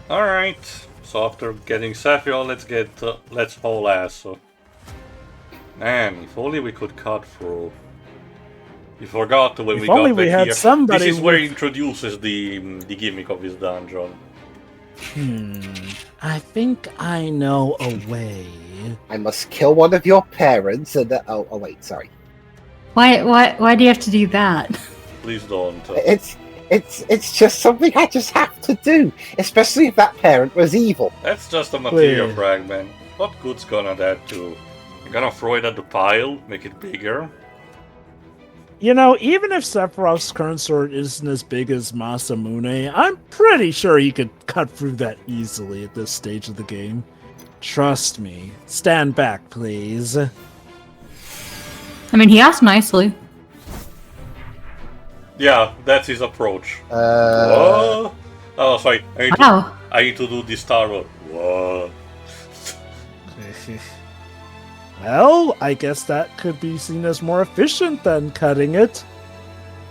Alright, so after getting Sephiroth, let's haul ass. So. Man, if only we could cut through. We forgot when If we only got we back had here. somebody This is where with- he introduces the gimmick of his dungeon. I think I know a way. I must kill one of your parents and... oh, wait, sorry. Why do you have to do that? Please don't. It's just something I just have to do, especially if that parent was evil. That's just a material Wait. fragment. What good's gonna that do? You're gonna throw it at the pile, make it bigger? You know, even if Sephiroth's current sword isn't as big as Masamune, I'm pretty sure he could cut through that easily at this stage of the game. Trust me. Stand back, please. I mean, he asked nicely. Yeah, that's his approach. Uh, Whoa! Oh, sorry. Wow. I need to do this Star Wars. Whoa. Well, I guess that could be seen as more efficient than cutting it.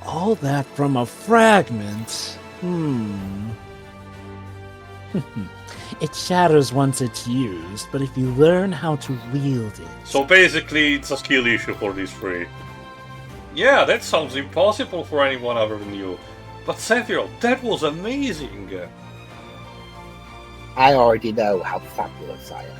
All that from a fragment. It shatters once it's used, but if you learn how to wield it... So basically, it's a skill issue for these three. Yeah, that sounds impossible for anyone other than you. But Sephiroth, that was amazing! I already know how fabulous I am.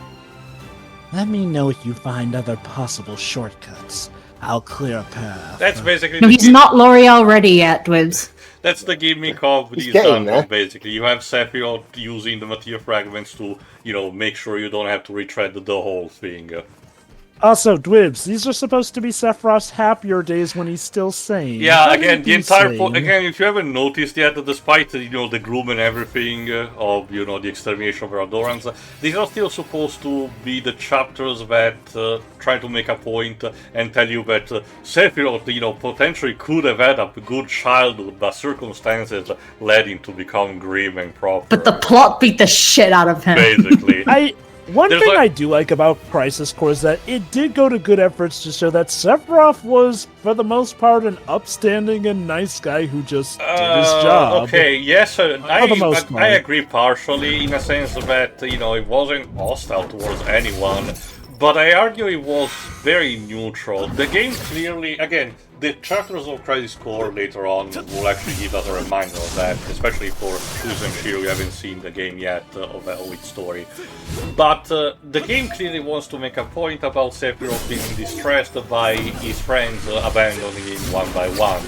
Let me know if you find other possible shortcuts. I'll clear a path. That's basically No, he's not L'Oreal ready yet, Dwibs. That's the gimmick of He's these getting there. dungeons, basically. You have Sephiroth using the material fragments to, make sure you don't have to retread the whole thing. Also, Dwibs, these are supposed to be Sephiroth's happier days when he's still sane. Yeah, How again, did the he entire sane? again, if you haven't noticed yet, despite the gloom and everything of the extermination of Rhadoran, these are still supposed to be the chapters that try to make a point and tell you that Sephiroth, potentially could have had a good childhood, but circumstances led him to become grim and proper. But the plot beat the shit out of him. Basically. One There's thing like- I do like about Crisis Core is that it did go to good efforts to show that Sephiroth was, for the most part, an upstanding and nice guy who just did his job. Okay, yes, the most part. I agree partially in a sense that, it wasn't hostile towards anyone, but I argue it was very neutral. The game clearly, again, the chapters of Crisis Core later on will actually give us a reminder of that, especially for Cruz and Shiro, you haven't seen the game yet of its story. But the game clearly wants to make a point about Sephiroth being distressed by his friends abandoning him one by one.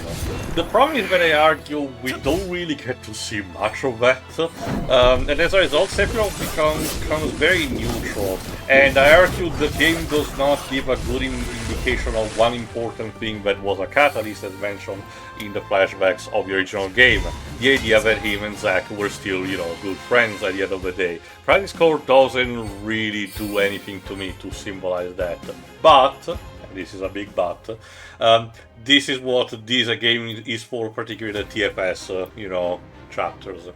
The problem is that I argue we don't really get to see much of that, and as a result Sephiroth becomes very neutral, and I argue the game does not give a good indication of one important thing that was a catalyst, as mentioned in the flashbacks of the original game. The idea that him and Zack were still, good friends at the end of the day. Crisis Core doesn't really do anything to me to symbolize that. But, and this is a big but, this is what this game is for, particularly the TFS, chapters.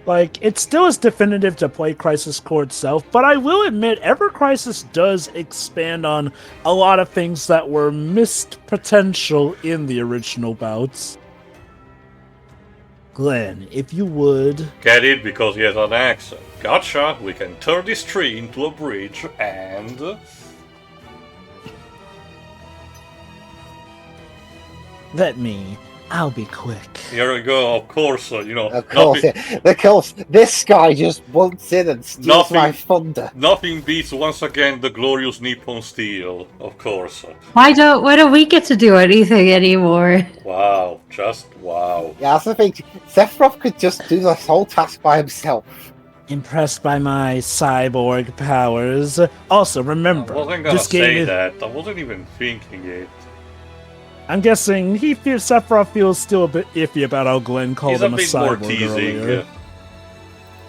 Like, it still is definitive to play Crisis Core itself, but I will admit, Ever Crisis does expand on a lot of things that were missed potential in the original bouts. Glenn, if you would... Get it? Because he has an axe. Gotcha! We can turn this tree into a bridge and... Let me... I'll be quick. Here we go, of course, Of course, this guy just wants in and steals my thunder. Nothing beats, once again, the glorious Nippon Steel, of course. Why don't we get to do anything anymore? Wow, just wow. Yeah, that's the thing. Sephiroth could just do this whole task by himself. Impressed by my cyborg powers. Also, remember, I wasn't gonna this game say is... that, I wasn't even thinking it. I'm guessing Sephiroth feels still a bit iffy about how Glenn called He's a him a bit more cyborg teasing. earlier.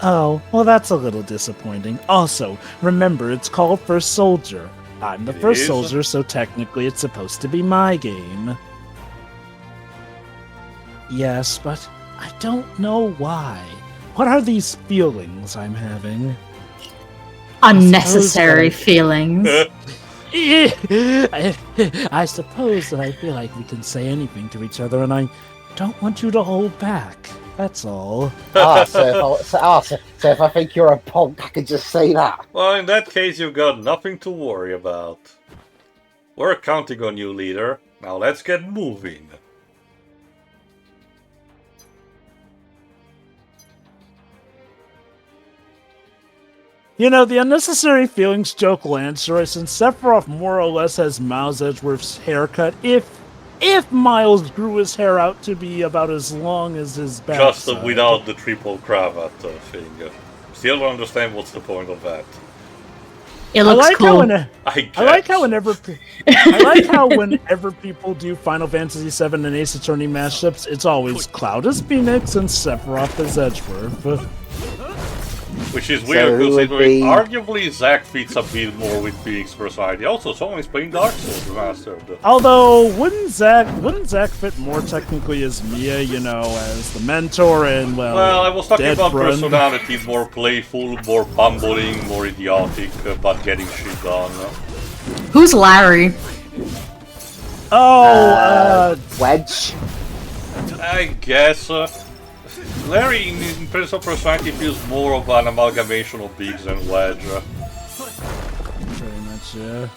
Oh, well that's a little disappointing. Also, remember, it's called First Soldier. I'm the first soldier, so technically it's supposed to be my game. Yes, but I don't know why. What are these feelings I'm having? Unnecessary feelings. I suppose that I feel like we can say anything to each other, and I don't want you to hold back. That's all. So if I think you're a punk, I can just say that. Well, in that case, you've got nothing to worry about. We're counting on you, leader. Now let's get moving. You know, the unnecessary feelings joke lands, since Sephiroth more or less has Miles Edgeworth's haircut, if Miles grew his hair out to be about as long as his backside. Just without the triple cravat thing. Still don't understand what's the point of that. It looks cool. I like how whenever people do Final Fantasy VII and Ace Attorney mashups, it's always Cloud as Phoenix and Sephiroth as Edgeworth. Which is weird, considering arguably Zack fits a bit more with Phoenix personality. Also, someone is playing Dark Souls Remastered. Although, wouldn't Zack fit more technically as Mia, as the mentor and, Well, I was talking about Run. personality, more playful, more bumbling, more idiotic, but getting shit done. Who's Larry? Wedge. I guess. Larry, in terms of personality, feels more of an amalgamation of Biggs and Wedge. Pretty much, yeah.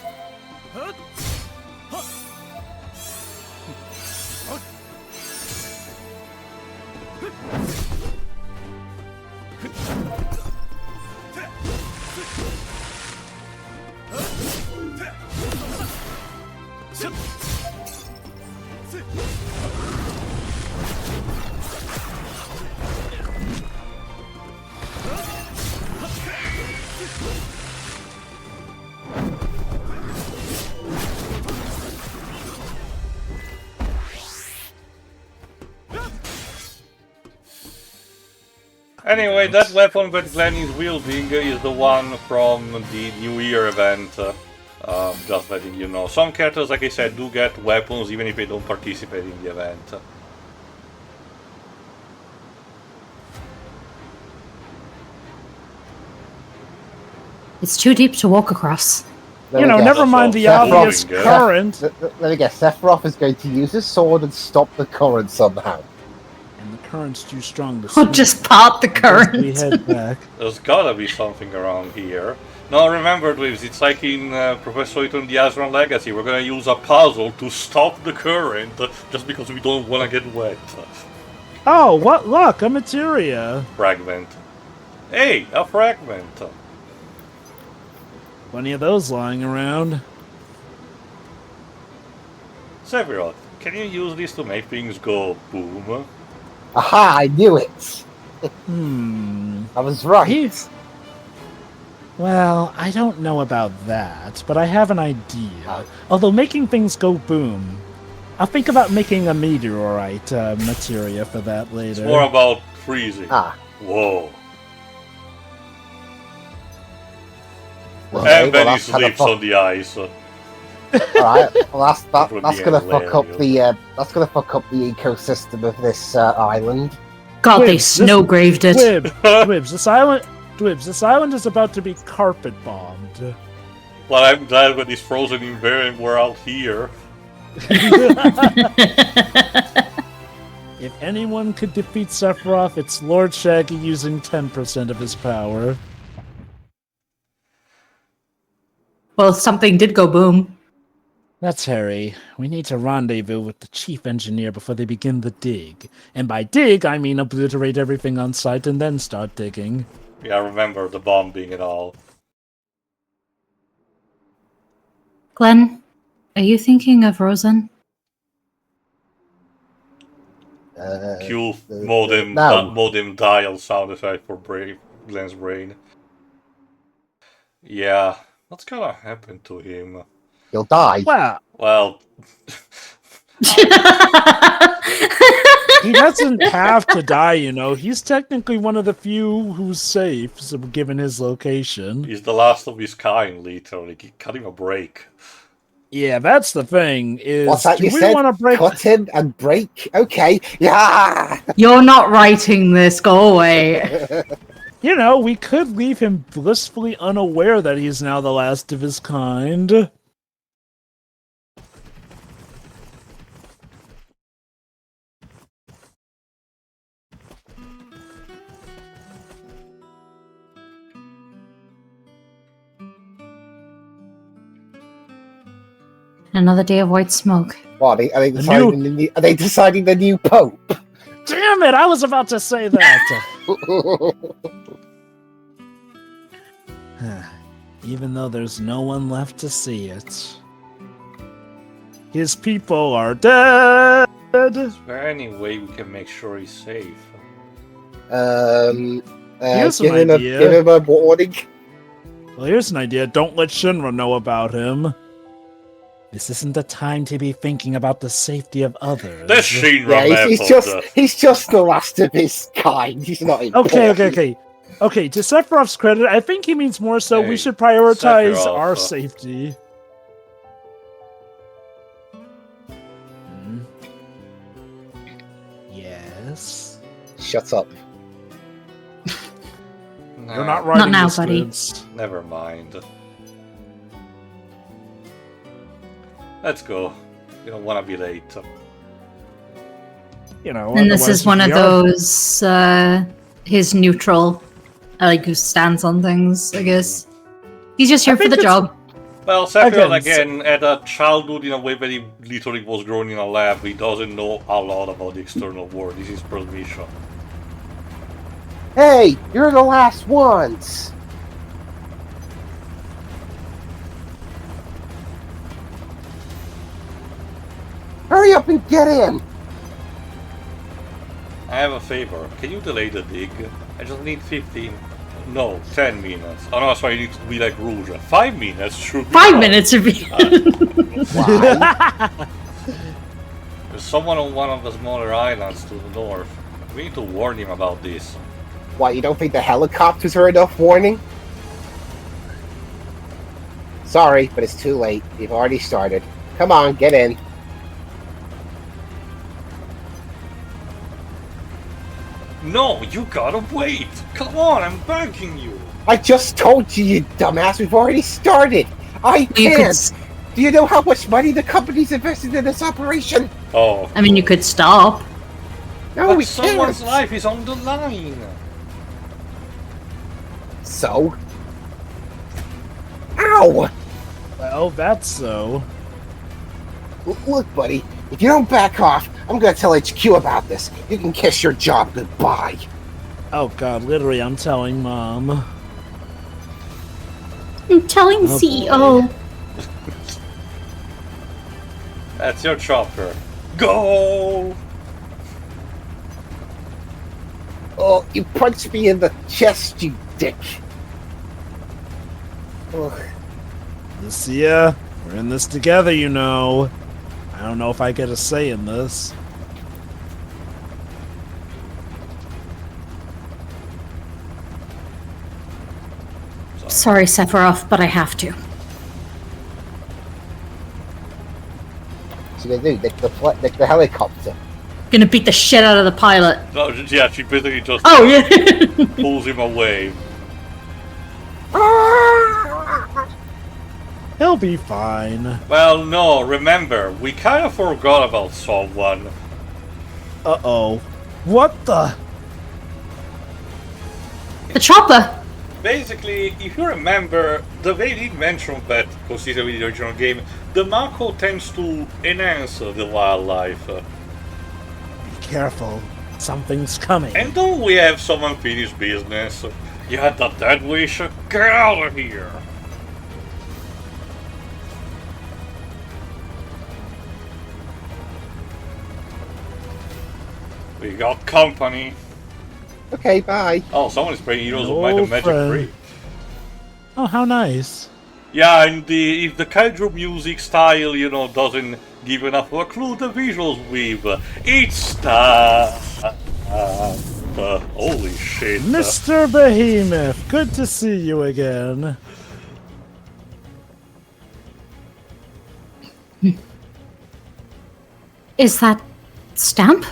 Anyway, that weapon that Glenn is wielding is the one from the New Year event. Just letting you know. Some characters, like I said, do get weapons even if they don't participate in the event. It's too deep to walk across. Never mind the obvious current. Let me guess, Sephiroth is going to use his sword and stop the current somehow. And the current's too strong to We'll just part the current. We head back. There's gotta be something around here. Now remember, Dweebs, it's like in Professor Layton the Azran Legacy. We're gonna use a puzzle to stop the current just because we don't wanna get wet. Oh, what luck! A materia. Fragment. Hey, a fragment. Plenty of those lying around. Sephiroth, can you use this to make things go boom? Aha, I knew it! I was right. Well, I don't know about that, but I have an idea. Although making things go boom, I'll think about making a meteorite materia for that later. It's more about freezing. Whoa. Okay, and then he sleeps on the ice. Alright, well that's gonna fuck up the ecosystem of this island. God, they snow graved it. Dwibs, this island is about to be carpet bombed. Well, I'm glad when he's frozen in there and we're out here. If anyone could defeat Sephiroth, it's Lord Shaggy using 10% of his power. Well, something did go boom. That's Harry. We need to rendezvous with the chief engineer before they begin the dig. And by dig, I mean obliterate everything on site and then start digging. Yeah, remember the bombing and all. Glenn, are you thinking of Rosen? Cue modem, no. modem dial sound effect for Glenn's brain. Yeah, what's gonna happen to him? He'll die. Well... He doesn't have to die, you know. He's technically one of the few who's safe, so given his location. He's the last of his kind, literally. Cut him a break. Yeah, that's the thing. Is what's that do you we said? want to break? Cut him and break? Okay. Yeah! You're not writing this. Go away. You know, we could leave him blissfully unaware that he's now the last of his kind. Another day of white smoke. What, are they deciding the new pope? Damn it! I was about to say that. Even though there's no one left to see it. His people are dead! Is there any way we can make sure he's safe? Here's give an idea. Give him a warning. Well, here's an idea. Don't let Shinra know about him. This isn't the time to be thinking about the safety of others. This Shinra he's just the last of his kind. He's not important. Okay, to Sephiroth's credit, I think he means more so Hey, we should prioritize Sephiroth, our safety. Yes? Shut up. You're not writing now, the buddy. scripts. Never mind. Let's go. You don't want to be late. You know, And this otherwise is one of we are- those, his neutral, like, who stands on things, I guess. He's just here for think the it's- job. Well, Sephiroth Again, again had a childhood in a way that he literally was grown in a lab. He doesn't know a lot about the external world. This is permission. Hey, you're the last ones. Hurry up and get in. I have a favor. Can you delay the dig? I just need 15. No, 10 minutes. Oh no, that's why you need to be like Rouge. 5 minutes should be 5 fine. minutes would be. Why? There's someone on one of the smaller islands to the north. We need to warn him about this. What, you don't think the helicopters are enough warning? Sorry, but it's too late. You've already started. Come on, get in. No, you gotta wait! Come on, I'm begging you! I just told you, you dumbass. We've already started. I You could, can't. Do you know how much money the company's invested in this operation? Oh. I mean, you could stop. No, But we someone's can't. life is on the line! So? Ow! Well, that's so. Look, buddy, if you don't back off, I'm gonna tell HQ about this. You can kiss your job goodbye. Oh god, literally, I'm telling Mom. I'm telling Oh, CEO. That's your chopper. Go! Oh, you punched me in the chest, you dick. Ugh. Lucia, we're in this together, you know. I don't know if I get a say in this. Sorry, Sephiroth, but I have to. What's you gonna do? Nick the helicopter. Gonna beat the shit out of the pilot. No, yeah, she basically just Oh, yeah. pulls him away. He'll be fine. Well, no, remember, we kind of forgot about someone. Uh-oh. What the? The chopper. Basically, if you remember, the way they mentioned that, consistent with the original game, the Mako tends to enhance the wildlife. Be careful. Something's coming. And don't we have some unfinished business? You had the dead wish? Get out of here! We got company. Okay, bye. Oh, someone is playing Heroes of No Might and Magic friend. 3. Oh, how nice. Yeah, and if the kaiju music style, you know, doesn't give enough of a clue, the visuals weave. It's holy shit. Mr. Behemoth, good to see you again. Is that Stamp?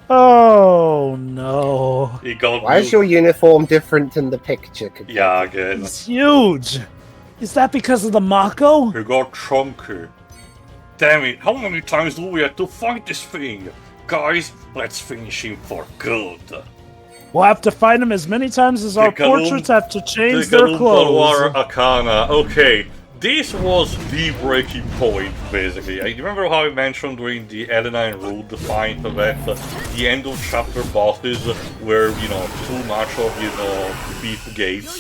Oh, no. He got Why is your uniform different in the picture? Yeah, again. It's huge. Is that because of the Mako? He got chunky. Damn it, how many times do we have to fight this thing? Guys, let's finish him for good. We'll have to fight him as many times as our The Galum- portraits have to change The their Galumpa clothes. War Arcana. Okay, This was the breaking point, basically. I remember how I mentioned during the Elena and Rude fight that the end of chapter bosses were, too much of, beat gates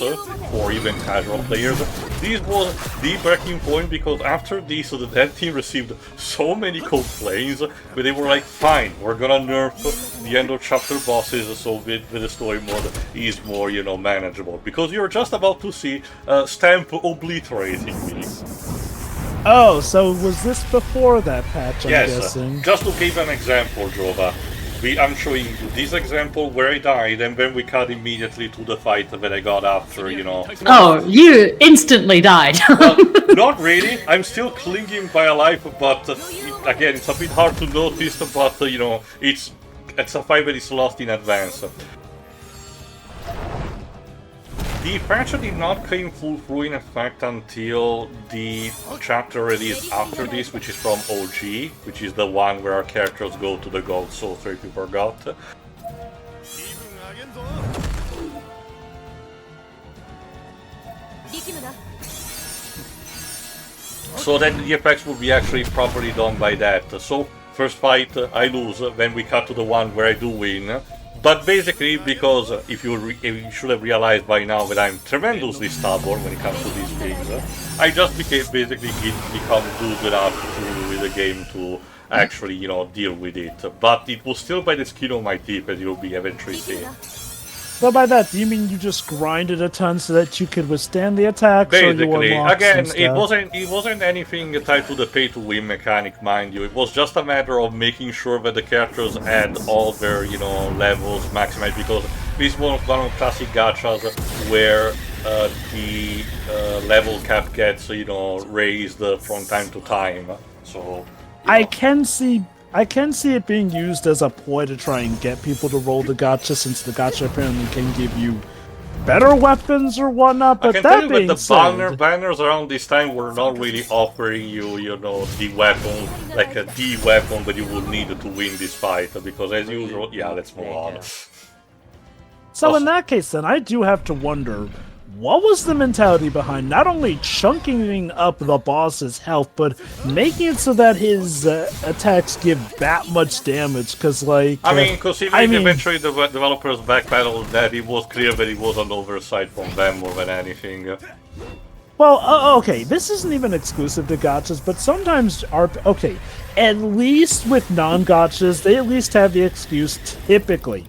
for even casual players. This was the breaking point because after this, the dev team received so many complaints, but they were like, fine, we're gonna nerf the end of chapter bosses so with the story mode is more, manageable. Because you're just about to see Stamp obliterating me. Oh, so was this before that patch, I'm yes, guessing? Just to give an example, Jova. I'm showing you this example where I died, and then we cut immediately to the fight that I got after, Oh, you instantly died. Well, not really. I'm still clinging by a life, but again, it's a bit hard to notice, but, it's a fight that is lost in advance. The patch did not come full through in effect until the chapter release after this, which is from OG, which is the one where our characters go to the gold saucer, if you forgot. So then the effects will be actually properly done by that. So, first fight I lose, then we cut to the one where I do win. But basically, because if you should have realized by now that I'm tremendously stubborn when it comes to these things, I just become good enough with the game to actually, deal with it. But it was still by the skin of my teeth, as you'll be eventually seeing. So by that, do you mean you just grinded a ton so that you could withstand the attacks? Basically, or again, it wasn't anything tied to the pay-to-win mechanic, mind you. It was just a matter of making sure that the characters had all their, levels maximized, because this is one of classic gachas where the level cap gets, raised from time to time. So I can see it being used as a ploy to try and get people to roll the gacha, since the gacha apparently can give you better weapons or whatnot. But I can that tell you being that the said, banners around this time were not really offering you, the weapon, like the weapon that you would need to win this fight. Because as usual, yeah, let's move on. So in that case, then I do have to wonder, what was the mentality behind not only chunking up the boss's health, but making it so that his attacks give that much damage? Because, eventually the developers backpedaled that, it was clear that it was an oversight from them more than anything. Well, okay, this isn't even exclusive to gachas, but sometimes at least with non-gachas, they at least have the excuse, typically,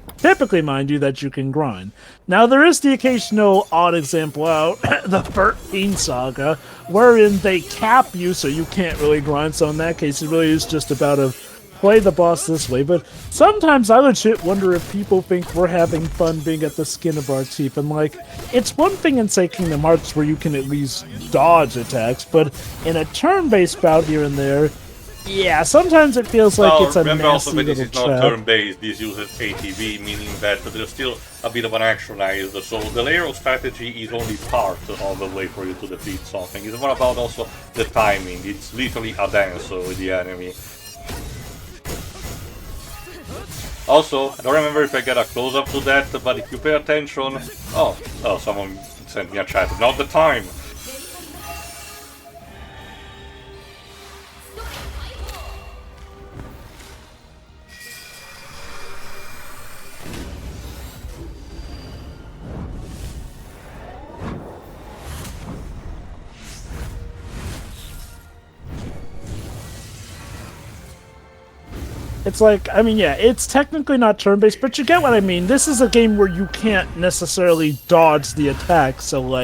mind you, that you can grind. Now, there is the occasional odd example out, the 13 Saga, wherein they cap you so you can't really grind, so in that case, it really is just about play the boss this way. But sometimes I legit wonder if people think we're having fun being at the skin of our teeth, and it's one thing in, say, Kingdom Hearts where you can at least dodge attacks, but in a turn-based bout here and there, yeah, sometimes it feels like it's a remember also that this is trap. not turn-based, this uses ATV, meaning that there's still a bit of an actionized, so the layer of strategy is only part of the way for you to defeat something. It's more about also the timing, it's literally a dance with the enemy. Also, I don't remember if I get a close-up to that, but if you pay attention... Oh, someone sent me a chat, not the time! It's it's technically not turn-based, but you get what I mean. This is a game where you can't necessarily dodge the attack, so,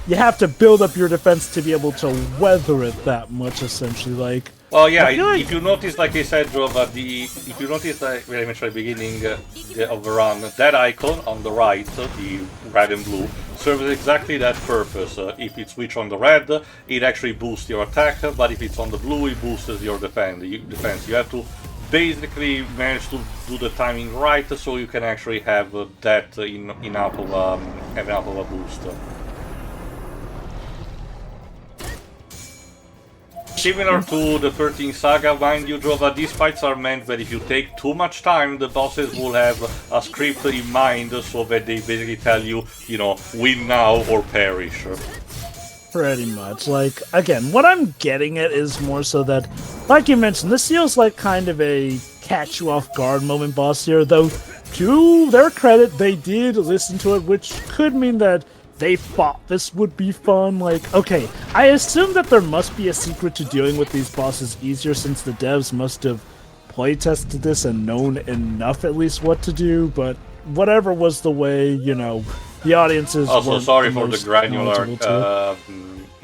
you have to build up your defense to be able to weather it that much, essentially, Well, yeah, if you notice, like I said, Drova, if you notice, when I mentioned at the beginning of the run, that icon on the right, the red and blue, serves exactly that purpose. If it's switched on the red, it actually boosts your attack, but if it's on the blue, it boosts your defense. You have to basically manage to do the timing right, so you can actually have that enough of a boost. Similar to the 13 Saga, mind you, Drova, these fights are meant that if you take too much time, the bosses will have a script in mind, so that they basically tell you, win now or perish. Pretty much. Like, again, what I'm getting at is more so that, like you mentioned, this feels like kind of a catch you off guard moment boss here, though to their credit, they did listen to it, which could mean that they thought this would be fun. Like, okay, I assume that there must be a secret to dealing with these bosses easier since the devs must have playtested this and known enough at least what to do, but whatever was the way, you know, the audiences Also, sorry for the most granular, knowledgeable to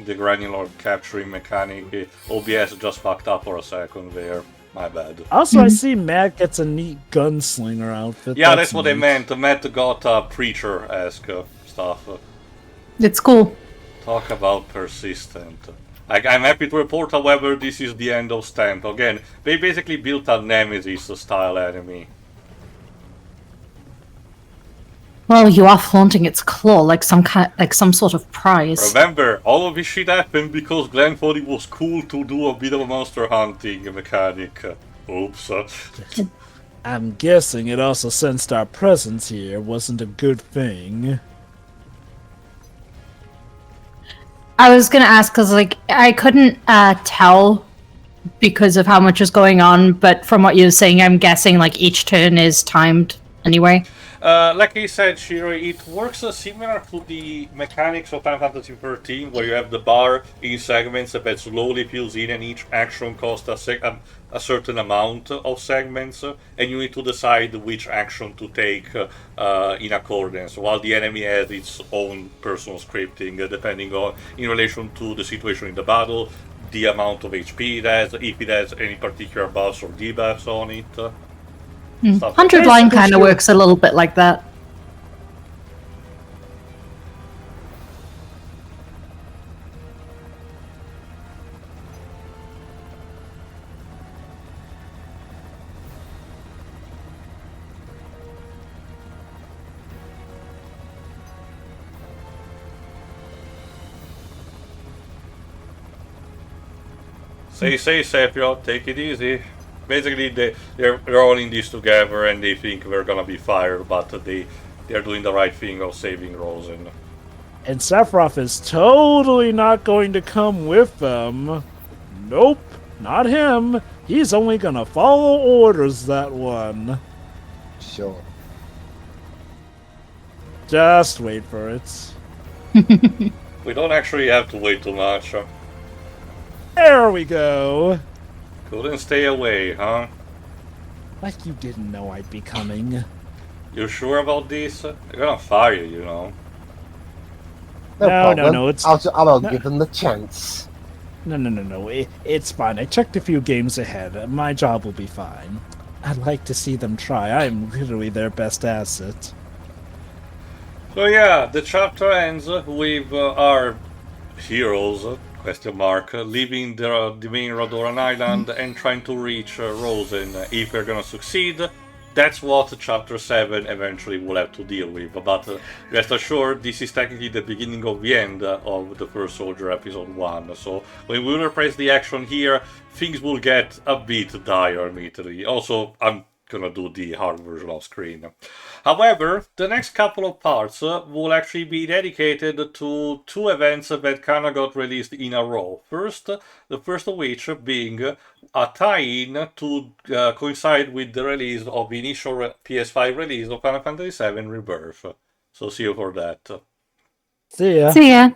the granular capturing mechanic. OBS just fucked up for a second there. My bad. Also, I see Matt gets a neat gunslinger outfit. Yeah, that's what I neat. meant. Matt got preacher-esque stuff. It's cool. Talk about persistent. I'm happy to report, however, this is the end of Stamp. Again, they basically built a Nemesis-style enemy. Well, you are flaunting its claw like some sort of prize. Remember, all of this shit happened because Glenn thought it was cool to do a bit of a monster hunting mechanic. Oops. I'm guessing it also sensed our presence here wasn't a good thing. I was gonna ask because, like, I couldn't tell because of how much is going on, but from what you were saying, I'm guessing like each turn is timed anyway. Like I said, Shiri, it works similar to the mechanics of Final Fantasy XIII, where you have the bar in segments that slowly fills in, and each action costs a certain amount of segments, and you need to decide which action to take in accordance, while the enemy has its own personal scripting, depending on, in relation to the situation in the battle, the amount of HP it has, if it has any particular buffs or debuffs on it. 100 line kind of works a little bit like that. Say, Sephiroth, take it easy. Basically, they're all in this together, and they think we're gonna be fired, but they're doing the right thing of saving Rosen. And Sephiroth is totally not going to come with them. Nope, not him. He's only gonna follow orders, that one. Sure. Just wait for it. We don't actually have to wait too much. There we go. Couldn't stay away, huh? Like you didn't know I'd be coming. You sure about this? They're gonna fire you, you know. No, problem. no, it's... I'll no. give them the chance. No. It's fine. I checked a few games ahead. My job will be fine. I'd like to see them try. I'm literally their best asset. So yeah, the chapter ends with our heroes, question mark, leaving the main Rhadoran island and trying to reach Rosen. If they're gonna succeed, that's what chapter 7 eventually will have to deal with. But rest assured, this is technically the beginning of the end of the First Soldier episode 1. So when we replace the action here, things will get a bit dire immediately. Also, I'm gonna do the hard version off screen. However, the next couple of parts will actually be dedicated to two events that kinda got released in a row. The first of which being a tie-in to coincide with the release of the initial PS5 release of Final Fantasy VII Rebirth. So see you for that. See ya. See ya.